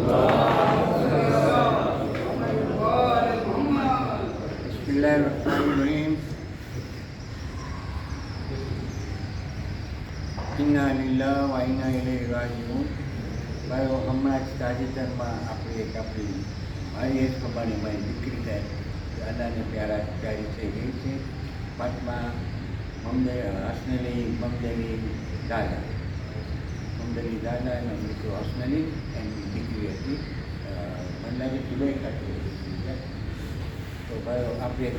Bismillahirrahmanirrahim. Inna lillahi wa inna ilaihi raji'un. Baru hamaat tajitan આપણી મારી એજ પ્રમાણે મારી દીકરી થાય દાદાને પ્યારી થઈ ગઈ છે. પાંચમા હસનલી મમદલી દાદા એનો દીકરો હસનલી એની દીકરી હતી. મને લાગે જુલાઈ ખાતી હતી. તો ભાઈ આપણે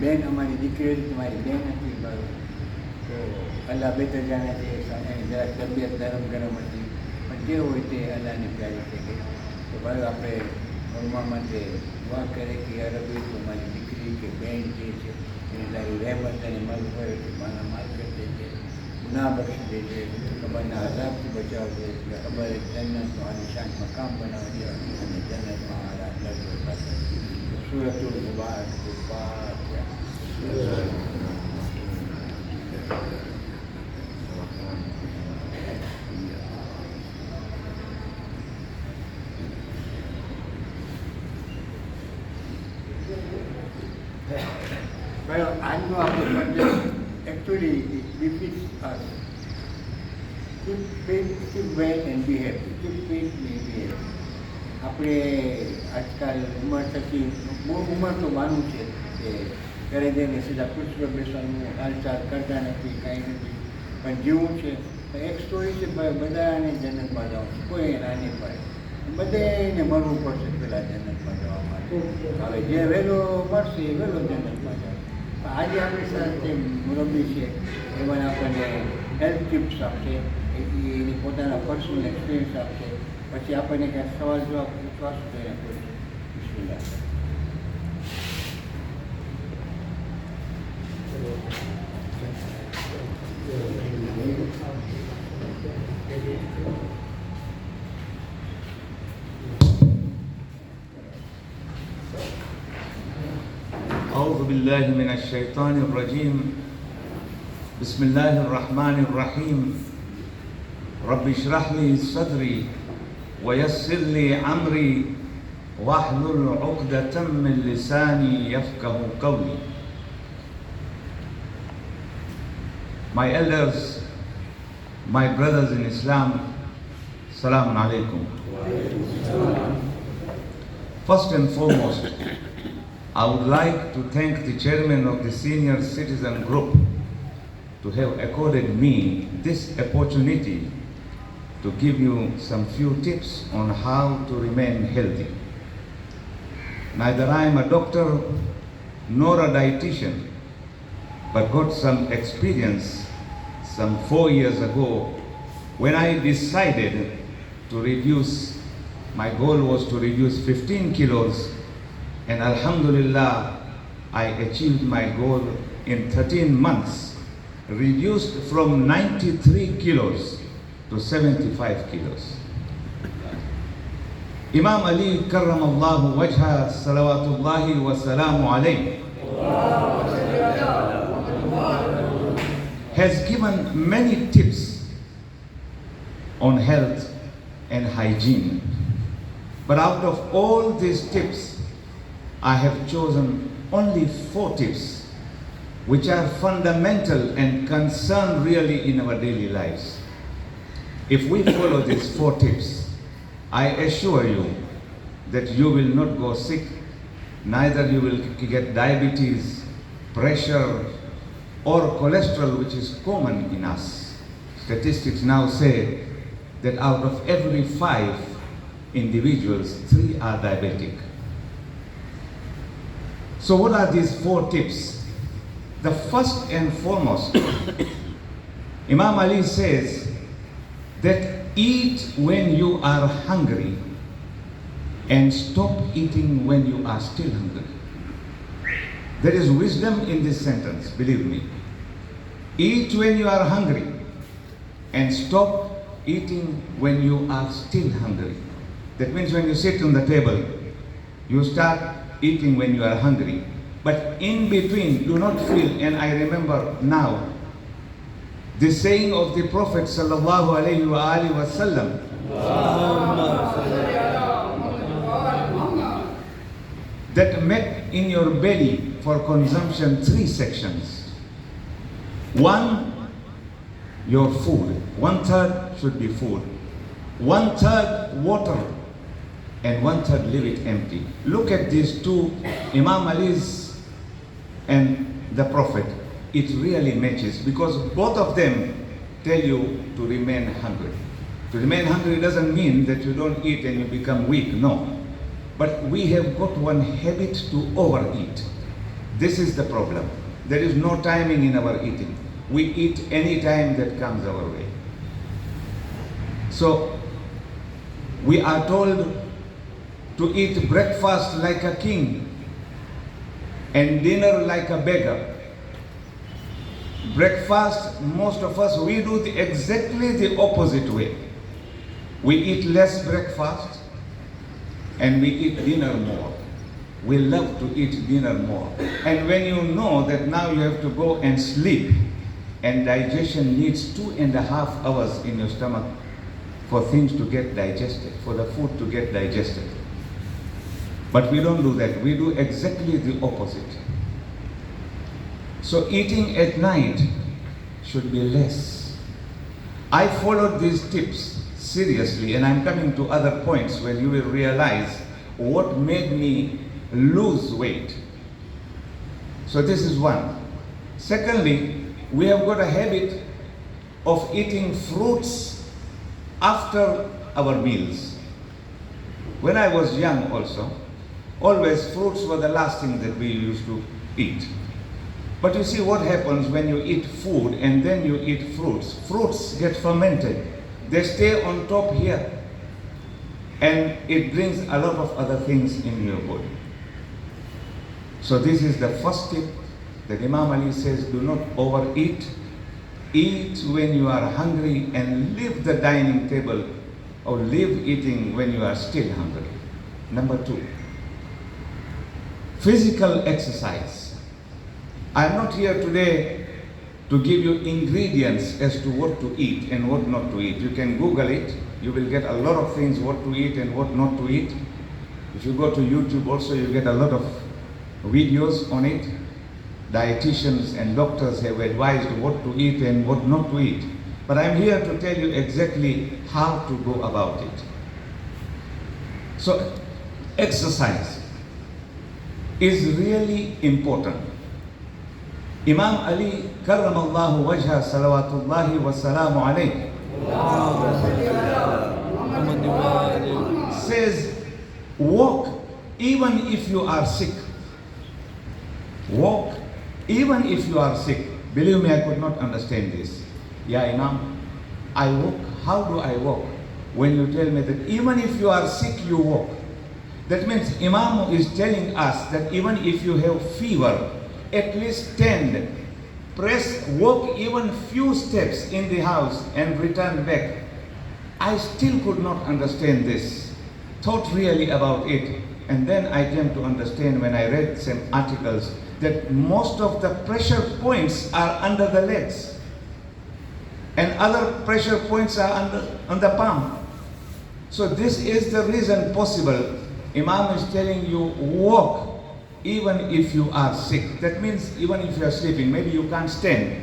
બેન અમારી દીકરી હતી, મારી બેન હતી. ભાઈ તો અલ્લાહ બેતર જાણે છે. જરા તબિયત નરમ ગરમ હતી, પણ જે હોય તે અલ્લાહને પ્યારી થઈ ગઈ. તો ભાઈ આપણે મરમા માટે દુઆ કરે કે અરબી તો મારી દીકરી કે બેન જે છે એને તારી રહેમત અને મગફરત મારા માફ કરી દેજે, ગુનાહ બક્ષી દેજે, ખબરના આઝાબથી બચાવજે, એટલે ખબર જન્નતનો આલિશાન મકામ બનાવજે અને જન્નતમાં આરા દરજ્જો સાથે સૂરતુલ મુબારક Well, આજનો આપણો subject actually it befits us. Keep faith, keep well and be happy. Keep faith and be happy. આપણે આજકાલ ઉંમર થકી બહુ ઉંમર તો માનવું છે કે ઘરે જઈને સીધા પુષ્પ બેસવાનું હાલચાલ કરતા નથી, કાંઈ નથી, પણ જીવવું છે. એક સ્ટોરી છે, બધાને જન્નતમાં જવું છે, કોઈ ના નહીં પડે, બધાને મળવું પડશે પેલા જન્નતમાં જવા માટે. હવે જે વહેલો મળશે એ વહેલો જન્નતમાં જાય. આજે આપણી સાથે મુરબ્બી છે, એમાં આપણને હેલ્થ ટિપ્સ આપશે, એની પોતાના પર્સનલ એક્સપિરિયન્સ આપશે. પછી આપણને ક્યાંક સવાલ જવાબ પૂછવા શું એને પૂછશે. Bismillah. أعوذ بالله من الشيطان الرجيم. بسم الله الرحمن الرحيم. رب اشرح لي صدري ويسر لي أمري واحلل عقدة من لساني يفقه قولي. My elders, my brothers in Islam, Assalamu alaikum. First and foremost, I would like to thank the chairman of the senior citizen group to have accorded me this opportunity to give you some few tips on how to remain healthy. Neither I am a doctor nor a dietitian, but got some experience some 4 years ago when I decided to reduce, my goal was to reduce 15 kilos. And Alhamdulillah, I achieved my goal in 13 months, reduced from 93 kilos to 75 kilos. Imam Ali karramallahu wajha salawatullahi wa salamu alayhi has given many tips on health and hygiene. But out of all these tips, I have chosen only 4 tips which are fundamental and concern really in our daily lives. If we follow these 4 tips, I assure you that you will not go sick, neither you will get diabetes, pressure or cholesterol, which is common in us. Statistics now say that out of every 5 individuals, 3 are diabetic. So what are these 4 tips? The first and foremost, Imam Ali says that eat when you are hungry and stop eating when you are still hungry. There is wisdom in this sentence, believe me. Eat when you are hungry and stop eating when you are still hungry. That means when you sit on the table, you start eating when you are hungry, but in between do not feel. And I remember now the saying of the Prophet sallallahu alaihi wasallam, that make in your belly for consumption 3 sections. One, your food. 1/3 should be food. 1/3 water, and 1/3 leave it empty. Look at these two, Imam Ali's and the Prophet. It really matches because both of them tell you to remain hungry. To remain hungry doesn't mean that you don't eat and you become weak, no. But we have got one habit to overeat. This is the problem. There is no timing in our eating. We eat any time that comes our way. So we are told to eat breakfast like a king and dinner like a beggar. Breakfast, most of us, we do exactly the opposite way. We eat less breakfast and we eat dinner more. We love to eat dinner more. And when you know that now you have to go and sleep, and digestion needs 2.5 hours in your stomach for things to get digested, for the food to get digested. But we don't do that. We do exactly the opposite. So eating at night should be less. I followed these tips seriously, and I'm coming to other points where you will realize what made me lose weight. So this is one. Secondly, we have got a habit of eating fruits after our meals. When I was young also, always fruits were the last thing that we used to eat. But you see what happens when you eat food and then you eat fruits. Fruits get fermented. They stay on top here. And it brings a lot of other things in your body. So this is the first tip that Imam Ali says, do not overeat. Eat when you are hungry and leave the dining table or leave eating when you are still hungry. Number 2, physical exercise. I'm not here today to give you ingredients as to what to eat and what not to eat. You can Google it. You will get a lot of things, what to eat and what not to eat. If you go to YouTube also, you get a lot of videos on it. Dietitians and doctors have advised what to eat and what not to eat. But I'm here to tell you exactly how to go about it. So, exercise is really important. Imam Ali karramallahu wajha salawatullahi wa salamu alayhi says, walk even if you are sick. Walk even if you are sick. Believe me, I could not understand this. Yeah, Imam, I walk. How do I walk? When you tell me that even if you are sick, you walk. That means Imam is telling us that even if you have fever, at least stand, walk even few steps in the house and return back. I still could not understand this. Thought really about it. And then I came to understand when I read some articles that most of the pressure points are under the legs. And other pressure points are on the palm. So this is the reason possible. Imam is telling you, walk even if you are sick. That means even if you are sleeping, maybe you can't stand.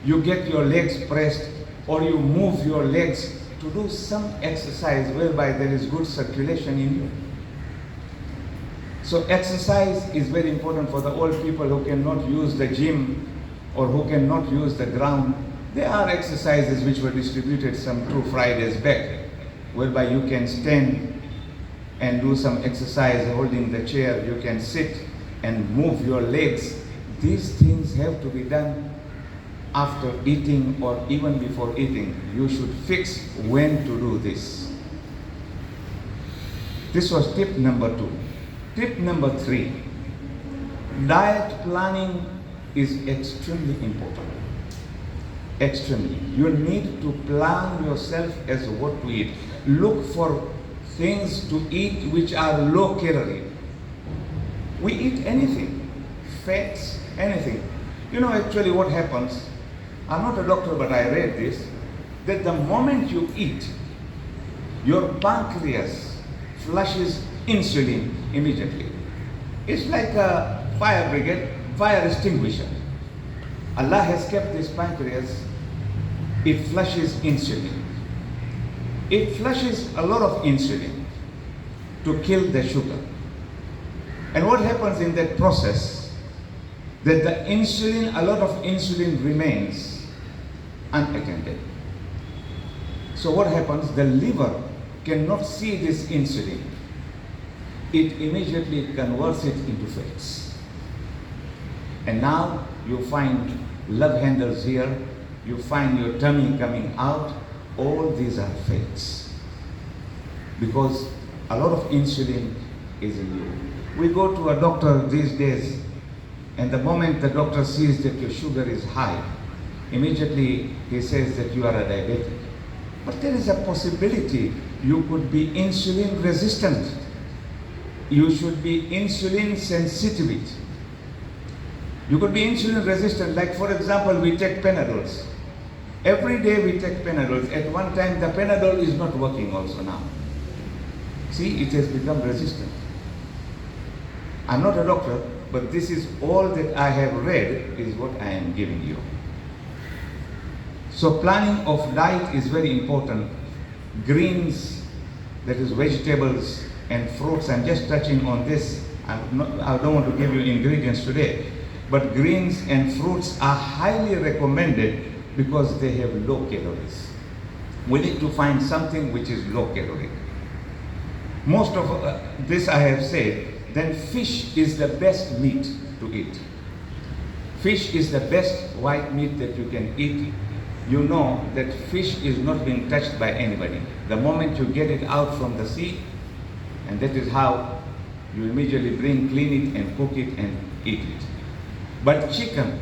You get your legs pressed or you move your legs to do some exercise whereby there is good circulation in you. So exercise is very important for the old people who cannot use the gym or who cannot use the ground. There are exercises which were distributed some 2 Fridays back, whereby you can stand and do some exercise holding the chair. You can sit and move your legs. These things have to be done after eating or even before eating. You should fix when to do this. This was tip number 2. Tip number 3, diet planning is extremely important. Extremely. You need to plan yourself as what to eat. Look for things to eat which are low calorie. We eat anything, fats, anything. You know actually what happens, I'm not a doctor but I read this, that the moment you eat, your pancreas flushes insulin immediately. It's like a fire brigade, fire extinguisher. Allah has kept this pancreas, it flushes insulin. It flushes a lot of insulin to kill the sugar. And what happens in that process, that the insulin, a lot of insulin remains unattended. So what happens, the liver cannot see this insulin. It immediately converts it into fats. And now you find love handles here, you find your tummy coming out, all these are fats. Because a lot of insulin is in you. We go to a doctor these days, and the moment the doctor sees that your sugar is high, immediately he says that you are a diabetic. But there is a possibility you could be insulin resistant. You should be insulin sensitive. You could be insulin resistant, like for example, we take Panadols. Every day we take Panadols. At one time the Panadol is not working also now. See, it has become resistant. I'm not a doctor, but this is all that I have read is what I am giving you. So planning of diet is very important. Greens, that is vegetables and fruits. I'm just touching on this. I don't want to give you ingredients today. But greens and fruits are highly recommended because they have low calories. We need to find something which is low calorie. Most of this I have said. Then fish is the best meat to eat. Fish is the best white meat that you can eat. You know that fish is not being touched by anybody. The moment you get it out from the sea, and that is how you immediately clean it and cook it and eat it. But chicken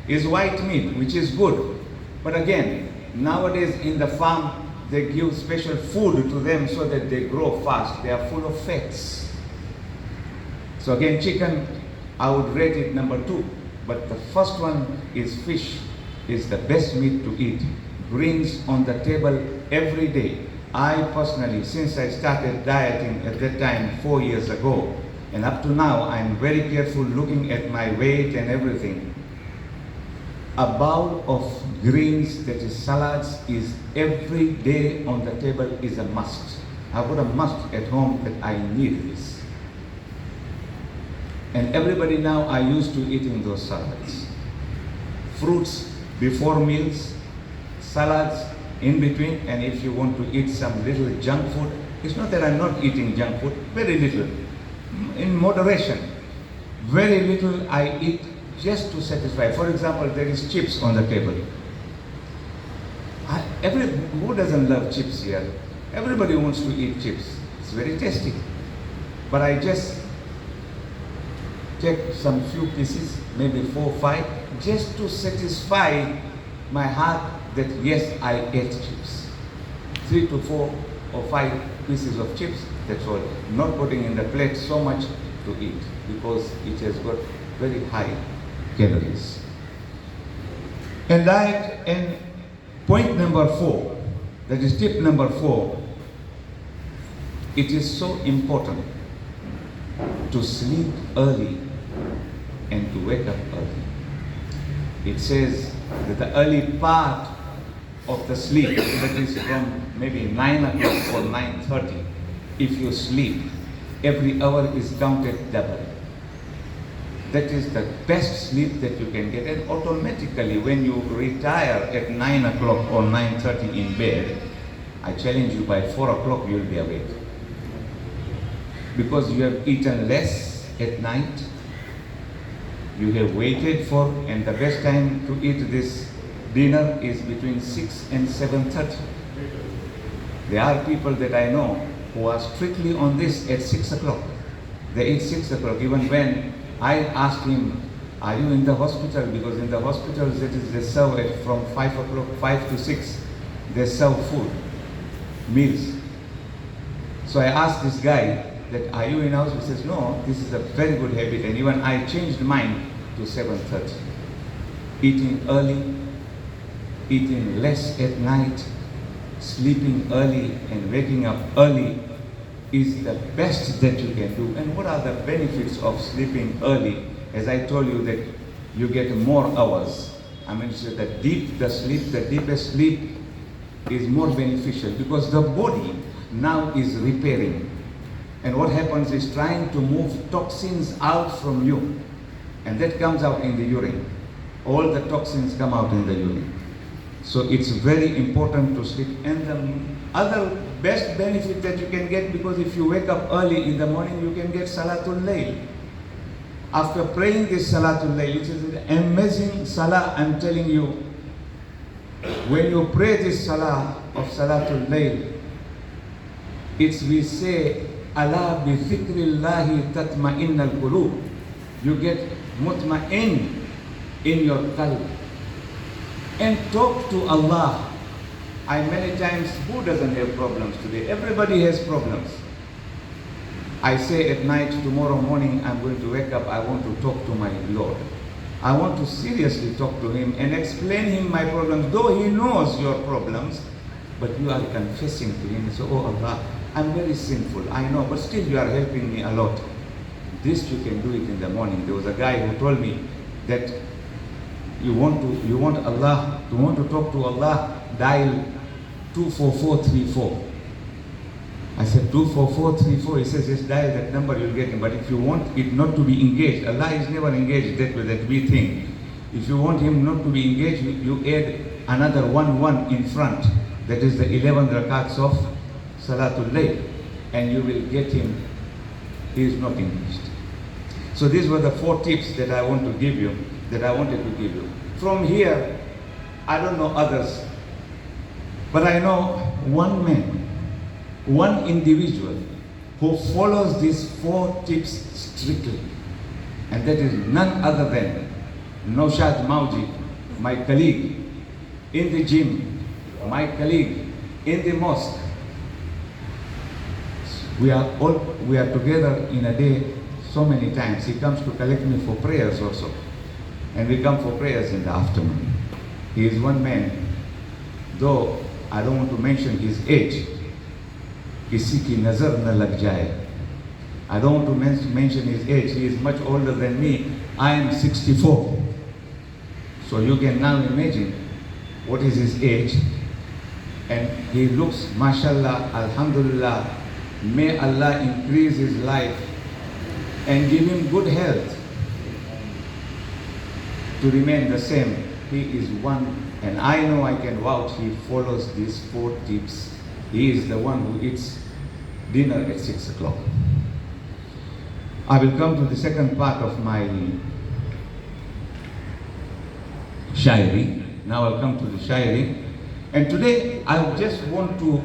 is white meat, which is good. But again, nowadays in the farm, they give special food to them so that they grow fast. They are full of fats. So again, chicken, I would rate it number 2. But the first one is fish, is the best meat to eat. Greens on the table every day. I personally, since I started dieting at that time 4 years ago, and up to now, I'm very careful looking at my weight and everything. A bowl of greens, that is salads, is every day on the table is a must. I've got a must at home that I need this. And everybody now are used to eating those salads. Fruits before meals, salads in between, and if you want to eat some little junk food, it's not that I'm not eating junk food, very little. In moderation, very little I eat just to satisfy. For example, there is chips on the table. Who doesn't love chips here? Everybody wants to eat chips. It's very tasty. But I just take some few pieces, maybe 4 or 5, just to satisfy my heart that yes, I ate chips. 3 to 4 or 5 pieces of chips, that's all. Not putting in the plate so much to eat because it has got very high calories. And diet, and point number 4, that is tip number 4, it is so important to sleep early and to wake up early. It says that the early part of the sleep, that is from maybe 9 o'clock or 9:30, if you sleep, every hour is counted double. That is the best sleep that you can get. And automatically when you retire at 9 o'clock or 9:30 in bed, I challenge you by 4 o'clock you will be awake. Because you have eaten less at night, you have waited for, and the best time to eat this dinner is between 6 and 7:30. There are people that I know who are strictly on this at 6 o'clock. They eat 6 o'clock. Even when I asked him, are you in the hospital? Because in the hospitals they serve it from 5 o'clock, 5 to 6. They serve food, meals. So I asked this guy that, are you in house? He says, no, this is a very good habit. And even I changed mine to 7:30. Eating early, eating less at night, sleeping early and waking up early is the best that you can do. And what are the benefits of sleeping early? As I told you that you get more hours. I mean, so the deepest sleep is more beneficial because the body now is repairing. And what happens is trying to move toxins out from you. And that comes out in the urine. All the toxins come out in the urine. So it's very important to sleep. And the other best benefit that you can get, because if you wake up early in the morning, you can get Salatul Layl. After praying this Salatul Layl, which is an amazing Salah, I'm telling you, when you pray this Salah of Salatul Layl, we say, Ala bi dhikrillahi tatma'innal qulub. You get mutma'in in your qalb. And talk to Allah. Many times, who doesn't have problems today? Everybody has problems. I say at night, tomorrow morning, I'm going to wake up, I want to talk to my Lord. I want to seriously talk to Him and explain Him my problems, though He knows your problems, but you are confessing to Him. So, oh Allah, I'm very sinful, I know, but still you are helping me a lot. This you can do it in the morning. There was a guy who told me that you want to talk to Allah, dial 24434. I said 24434. He says, yes, dial that number, you'll get him. But if you want it not to be engaged, Allah is never engaged that way that we think. If you want Him not to be engaged, you add another 1 in front. That is the 11 rakats of Salatul Layl. And you will get Him. He is not engaged. So these were the 4 tips that I wanted to give you. From here, I don't know others, but I know one man, one individual who follows these 4 tips strictly, and that is none other than Naushad Mauji, my colleague in the gym, my colleague in the mosque. We are together in a day so many times. He comes to collect me for prayers also, and we come for prayers in the afternoon. He is one man, though I don't want to mention his age. Kisi ki nazar na lag jaye. I don't want to mention his age. He is much older than me. I am 64. So you can now imagine what is his age. And he looks, mashallah, alhamdulillah. May Allah increase his life and give him good health to remain the same. He is one, and I know I can vouch, he follows these 4 tips. He is the one who eats dinner at 6 o'clock. I will come to the second part of my shairi. Now I'll come to the shairi. And today I just want to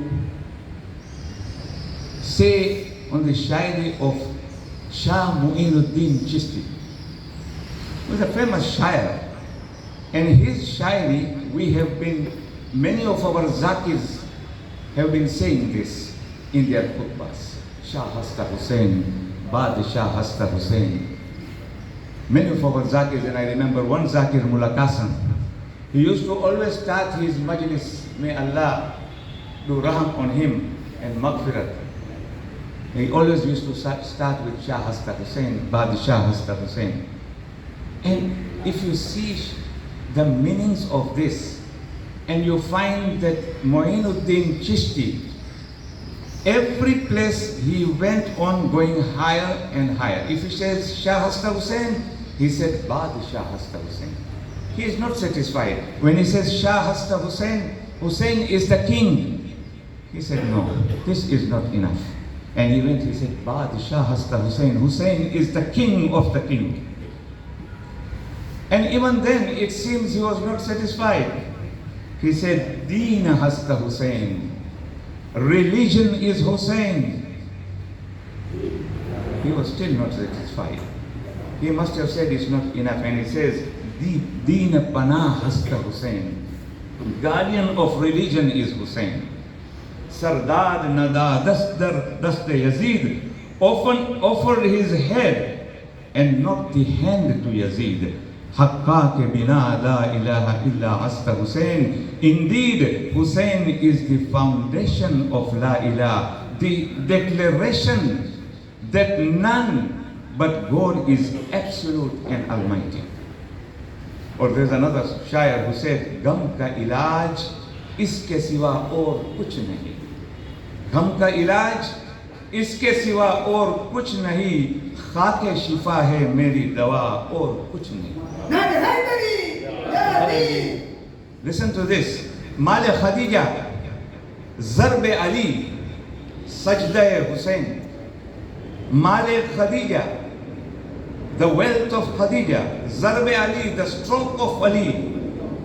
say on the shairi of Shah Mu'inuddin Chishti, who is a famous shair. And his shairi, many of our zakirs have been saying this in their khutbahs. Shah Hasta Hussain, Badshah Hasta Hussain. Many of our zakirs, and I remember one zakir, Mullah Qasim, he used to always start his majlis, may Allah do raham on him and maghfirat. He always used to start with Shah Hasta Hussain, Badshah Hasta Hussain. And if you see the meanings of this, and you find that Mu'inuddin Chishti, every place he went on going higher and higher. If he says Shah Hasta Hussain, he said Badshah Hasta Hussain. He is not satisfied. When he says Shah Hasta Hussain, Hussain is the king. He said, no, this is not enough. And he said, Badshah Hasta Hussain. Hussain is the king of the king. And even then, it seems he was not satisfied. He said, Deen Hasta Hussain. Religion is Hussain. He was still not satisfied. He must have said it's not enough. And he says, Deen Panah Hasta Hussain. Guardian of religion is Hussain. Sardad Nada Daste Yazid often offered his head and not the hand to Yazid. Haqqa ke bina la ilaha illa hasta Hussain. Indeed, Hussain is the foundation of la ilaha. the declaration that none but God is absolute and almighty. Or there's another shair who said, "Gam ka ilaj iske siwa aur kuch nahi." Gam ka ilaj iske siwa aur kuch nahi, खाके शिफा है मेरी दवा और कुछ नहीं. Listen to this. Male Khadija, Zarbe Ali, Sajda Hussein. Male Khadija, the wealth of Khadija. Zarbe Ali, the stroke of Ali.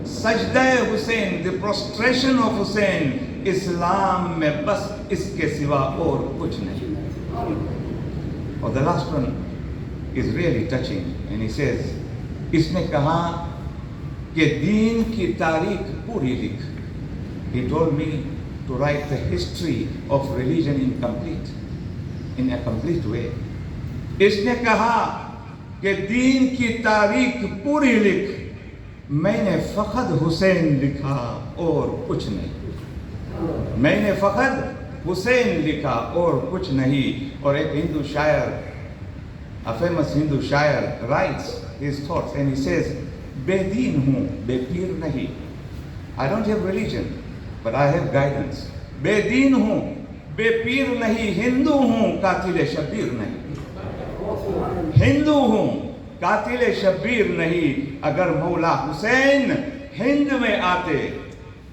Sajda Hussein, the prostration of Hussein. Islam mein bas iske siwa aur kuch nahi. Or the last one is really touching, and he says, इसने कहा कि दीन की तारीख पूरी लिख. He told me to write the history of religion in a complete way. इसने कहा कि दीन की तारीख पूरी लिख, मैंने फकत हुसैन लिखा और कुछ नहीं. मैंने फकत हुसैन लिखा और कुछ नहीं. और एक हिंदू शायर, a famous Hindu शायर, writes his thoughts and he says, बेदीन हूँ बेपीर नहीं. I don't have religion but I have guidance. बेदीन हूँ बेपीर नहीं, हिंदू हूँ कातिल शब्बीर नहीं. हिंदू हूँ कातिल शब्बीर नहीं. अगर मौला हुसैन हिंद में आते,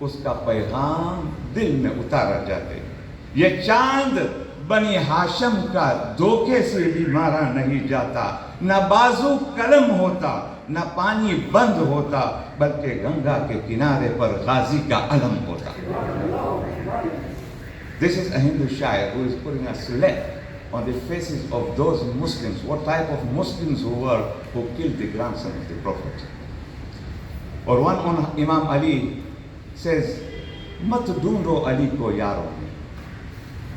उसका पैगाम दिल में उतारा जाते. ये चांद बनी हाशम का धोखे से भी मारा नहीं जाता. न बाजू कलम होता, न पानी बंद होता, बल्कि गंगा के किनारे पर गाजी का अलम होता. This is a Hindu shair who is putting a slap on the faces of those Muslims. What type of Muslims who killed the grandson of the Prophet. Or one on Imam Ali says, मत ढूंढो अली को यारों में,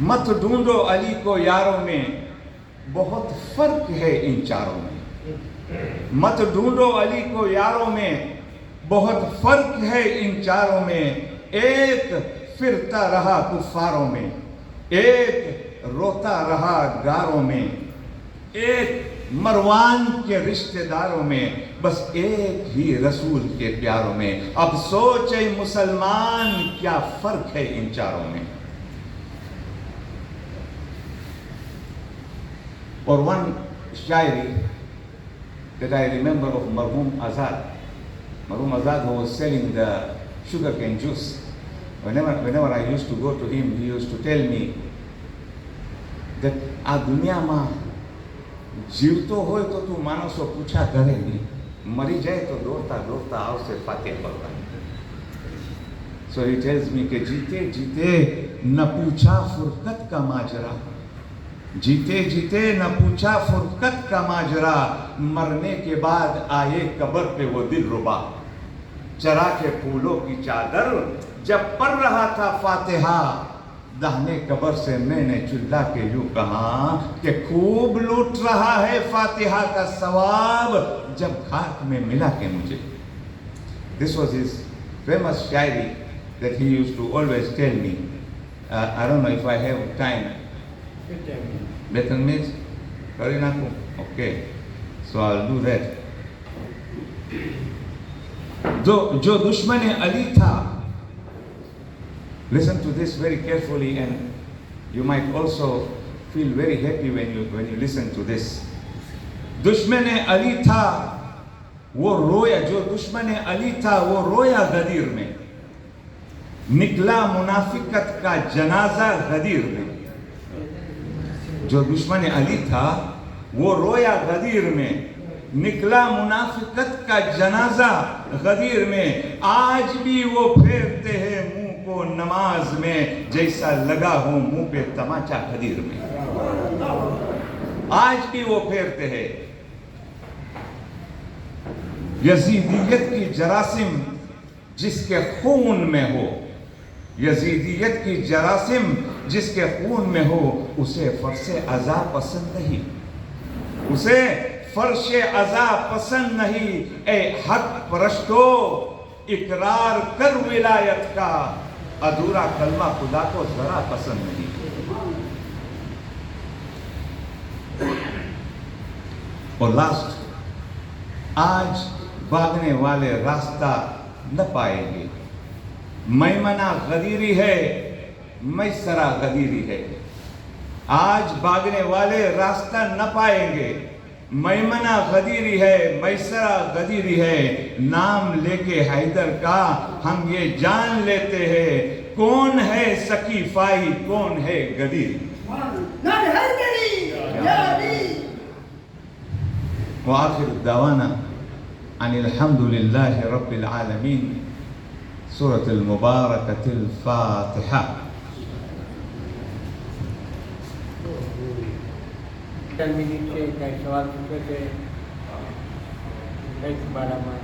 मत ढूंढो अली को यारों में, बहुत फर्क है इन चारों में. मत ढूंढो अली को यारों में, बहुत फर्क है इन चारों में. एक फिरता रहा कुफारों में, एक रोता रहा गारों में, एक मरवान के रिश्तेदारों में, बस एक ही रसूल के प्यारों में. अब सोचे मुसलमान क्या फर्क है इन चारों में. Or one shairi that I remember of Marhum Azad. Marhum Azad, who was selling the sugarcane juice. Whenever I used to go to him, he used to tell me that આ દુનિયામાં જીવતો હોય તો તું માણસો પૂછા કરે નહીં, મરી જાય તો દોડતા દોડતા આવશે ફાતે પડતા. So he tells me कि जीते जीते न पूछा फुरकत का माजरा, जीते जीते न पूछा फुरकत का माजरा, मरने के बाद आए कब्र पे वो दिल रुबा, चरा के फूलों की चादर जब पढ़ रहा था फातिहा, दाहने कब्र से मैंने चिल्ला के यूं कहा कि खूब लूट रहा है फातिहा का सवाब, जब खाक में मिला के मुझे. This was his famous Shayari that he used to always tell me. I don't know if I have time. Better means Karinaku. Okay, so I'll do that. जो दुश्मन अली था, listen to this very carefully and you might also feel very happy when you listen to this. दुश्मन अली था वो रोया, जो दुश्मन अली था वो रोया गदीर में, निकला मुनाफिकत का जनाजा गदीर में. जो दुश्मन अली था वो रोया गदीर में, निकला मुनाफिकत का जनाजा गदीर में. आज भी वो फेरते हैं मुंह को नमाज में, जैसा लगा हो मुंह पे तमाचा खदीर में. आज भी वो फेरते हैं. यजीदियत की जरासिम जिसके खून में हो, यजीदियत की जरासिम जिसके खून में हो, उसे फर्शे अज़ा पसंद नहीं, उसे फर्शे अज़ा पसंद नहीं. ए हक परस्तो इकरार कर विलायत का, अधूरा कलमा खुदा को जरा पसंद नहीं. और लास्ट, आज भागने वाले रास्ता न पाएंगे, मैमना गदीरी है, मैसरा गदीरी है। आज भागने वाले रास्ता न पाएंगे, मैमना गदीरी है, मैसरा गदीरी है। नाम लेके हैदर का हम ये जान लेते हैं, कौन है सकीफाई, कौन है गदीरी। व आखिर दावाना अनिल हम्दुलिल्लाहि रब्बिल आलमीन। सूरतुल मुबारकतुल फातिहा। મિનિટ છે, કાંઈ સવાલ પૂછે છે કંઈક બારામાં?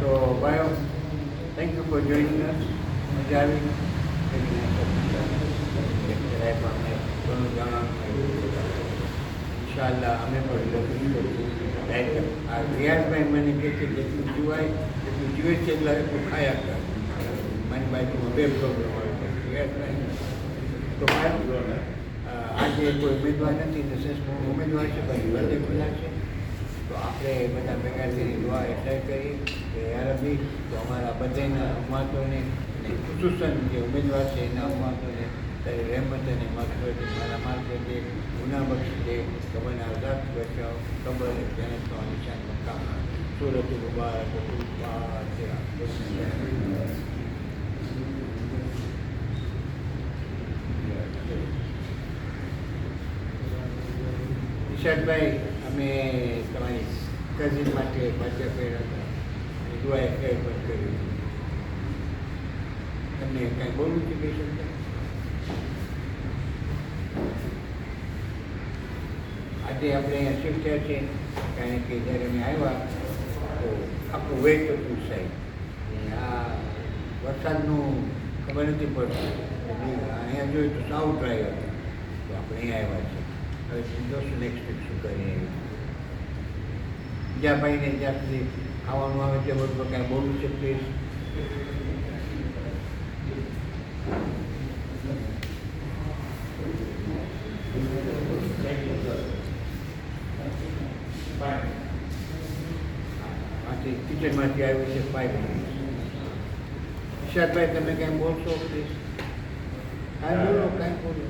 તો ભાઈઓ, થેન્ક યુ ફોર જોઈનિંગ અસ. મજા આવી. અમને ઘણું જાણવાનું મળ્યું. ઇન્શાઅલ્લાહ અમે પણ લખીશું. આ રિયાઝભાઈ મને કહે છે જેટલું જીવાય એટલું જીવે છે એટલું ખાયા કરે. મારી બાજુમાં બે પ્રોગ્રામ આવે તો આજે કોઈ ઉમેદવાર નથી, નશેષમાં ઉમેદવાર છે, પણ બધે ખુલ્લા છે. તો આપણે બધા ભેગા થઈને દુઆ એટલે કરીએ કે યાર રબ્બી, તો અમારા બધાના ઉમ્માતોને અને ખુશુસન જે ઉમેદવાર છે એના ઉમ્માતોને તારી રહેમત અને મગફરત મારા માલ દે, ગુના બક્ષી દે, કબરના આઝાદ બચાવ, કબર જનતનો નિશાન મકામ. સુરત મુબારક નિશાદભાઈ, અમે તમારી કઝિન માટે ભાજપ કર્યા હતા અને દુઆ એફઆઈઆર પણ કર્યું. તમને કાંઈ બોલવું છે કહી શકતા? આજે આપણે અહીંયા શિફ્ટ થયા છે કારણ કે જ્યારે અમે આવ્યા તો આખું વેટ હતું સાહેબ, અને આ વરસાદનું ખબર નથી પડતી. અહીંયા જોયું તો સાવ ડ્રાય હતું, તો આપણે અહીંયા આવ્યા છીએ. હવે જોશું નેક્સ્ટ વીક શું કરીએ. બીજા ભાઈને જ્યાં સુધી ખાવાનું આવે તે બધું કાંઈ બોલવું છે પ્લીઝ? કિચનમાંથી આવ્યું છે 5 મિનિટ. નિશાદભાઈ, તમે કાંઈ બોલશો પ્લીઝ? કાંઈ બોલો, કાંઈ બોલો.